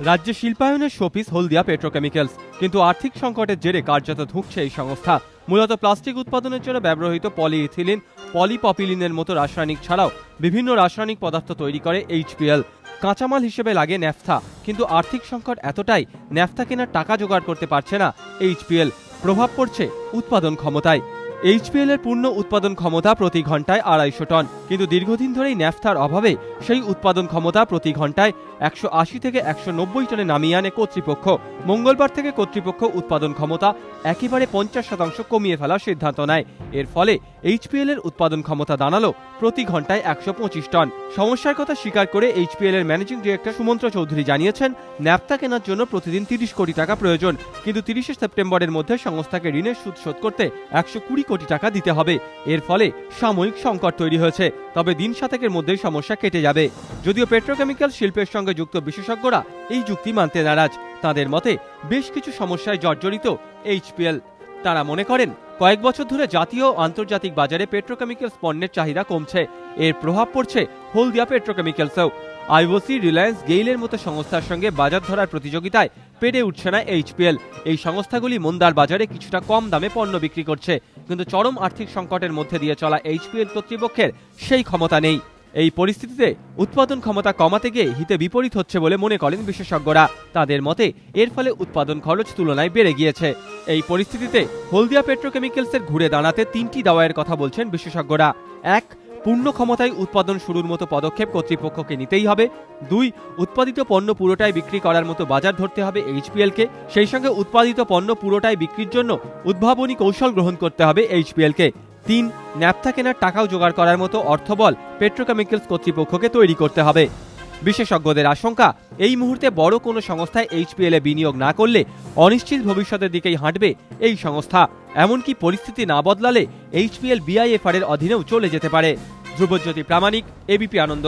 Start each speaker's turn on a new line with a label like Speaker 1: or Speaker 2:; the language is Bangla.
Speaker 1: রাজ্যে শিল্পায়নের শোপিস হলদিয়া পেট্রোকেমিক্যালস, কিন্তু আর্থিক সংকটের জেরে কার্যত ধুঁকছে এই সংস্থা। মূলত প্লাস্টিক উৎপাদনের জন্য ব্যবহৃত পলিইথিলিন, পলিপপিলিনের মতো রাসায়নিক ছাড়াও বিভিন্ন রাসায়নিক পদার্থ তৈরি করে এইচপিএল। কাঁচামাল হিসেবে লাগে ন্যাফথা, কিন্তু আর্থিক সংকট এতটাই ন্যাফথা কেনার টাকা জোগাড় করতে পারছে না এইচপিএল। প্রভাব পড়ছে উৎপাদন ক্ষমতায়। এইচপিএল এর পূর্ণ উৎপাদন ক্ষমতা প্রতি ঘন্টায় 250 টন, কিন্তু দীর্ঘদিন ধরেই ন্যাফথার অভাবে সেই উৎপাদন ক্ষমতা প্রতি ঘন্টায় 180 থেকে 190 টনে নামিয়ে আনে কর্তৃপক্ষ। মঙ্গলবার থেকে কর্তৃপক্ষ উৎপাদন ক্ষমতা একেবারে 50% কমিয়ে ফেলার সিদ্ধান্ত নেয়। এর ফলে এইচপিএল এর উৎপাদন ক্ষমতা দাঁড়ালো প্রতি ঘন্টায় 125 টন। সমস্যার কথা স্বীকার করে এইচপিএল এর ম্যানেজিং ডিরেক্টর সুমন্ত্র চৌধুরী জানিয়েছেন, ন্যাফথা কেনার জন্য প্রতিদিন 30 কোটি টাকা প্রয়োজন, কিন্তু 30 সেপ্টেম্বরের মধ্যে সংস্থাকে ঋণের সুদ শোধ করতে 120 কোটি টাকা দিতে হবে। এর ফলে সাময়িক সংকট তৈরি হয়েছে, তবে দিন 7 মধ্যেই সমস্যা কেটে যাবে। যদিও পেট্রোকেমিক্যাল শিল্পের সঙ্গে যুক্ত বিশেষজ্ঞরা এই যুক্তি মানতে নারাজ। তাদের মতে বেশ কিছু সমস্যায় জর্জরিত এইচপিএল। তারা মনে করেন, কয়েক বছর ধরে জাতীয় ও আন্তর্জাতিক বাজারে পেট্রোকেমিক্যালস পণ্যের চাহিদা কমছে। এর প্রভাব পড়ছে হলদিয়া পেট্রোকেমিক্যালসেও। আইওসি, রিলায়েন্স, গেইলের মতো সংস্থার সঙ্গে বাজার ধরার প্রতিযোগিতায় পেরে উঠছে না এইচপিএল। এই সংস্থাগুলি মন্দার বাজারে কিছুটা কম দামে পণ্য বিক্রি করছে, কিন্তু চরম আর্থিক সংকটের মধ্যে দিয়ে চলা এইচপিএল কর্তৃপক্ষের সেই ক্ষমতা নেই। এই পরিস্থিতিতে উৎপাদন ক্ষমতা কমাতে গিয়ে হিতে বিপরীত হচ্ছে বলে মনে করেন বিশেষজ্ঞরা। তাদের মতে এর ফলে উৎপাদন খরচ তুলনায় বেড়ে গিয়েছে। এই পরিস্থিতিতে হলদিয়া পেট্রোকেমিক্যালসের ঘুরে দাঁড়াতে 3টি দাওয়ায়ের কথা বলছেন বিশেষজ্ঞরা। 1. পূর্ণ ক্ষমতায় উৎপাদন শুরুর মতো পদক্ষেপ কর্তৃপক্ষকে নিতেই হবে। 2. উৎপাদিত পণ্য পুরোটাই বিক্রি করার মতো বাজার ধরতে হবে এইচপিএলকে। সেই সঙ্গে উৎপাদিত পণ্য পুরোটাই বিক্রির জন্য উদ্ভাবনী কৌশল গ্রহণ করতে হবে এইচপিএলকে। 3. ন্যাফথা কেনার টাকাও জোগাড় করার মতো অর্থবল পেট্রোকেমিক্যালস কর্তৃপক্ষকে তৈরি করতে হবে। বিশেষজ্ঞদের আশঙ্কা, এই মুহূর্তে বড় কোনো সংস্থায় এইচপিএল এ বিনিয়োগ না করলে অনিশ্চিত ভবিষ্যতের দিকেই হাঁটবে এই সংস্থা। এমনকি পরিস্থিতি না বদলালে এইচপিএল বিআইএফআর এর অধীনেও চলে যেতে পারে। ধ্রুবজ্যোতি প্রামাণিক, এবিপি আনন্দ।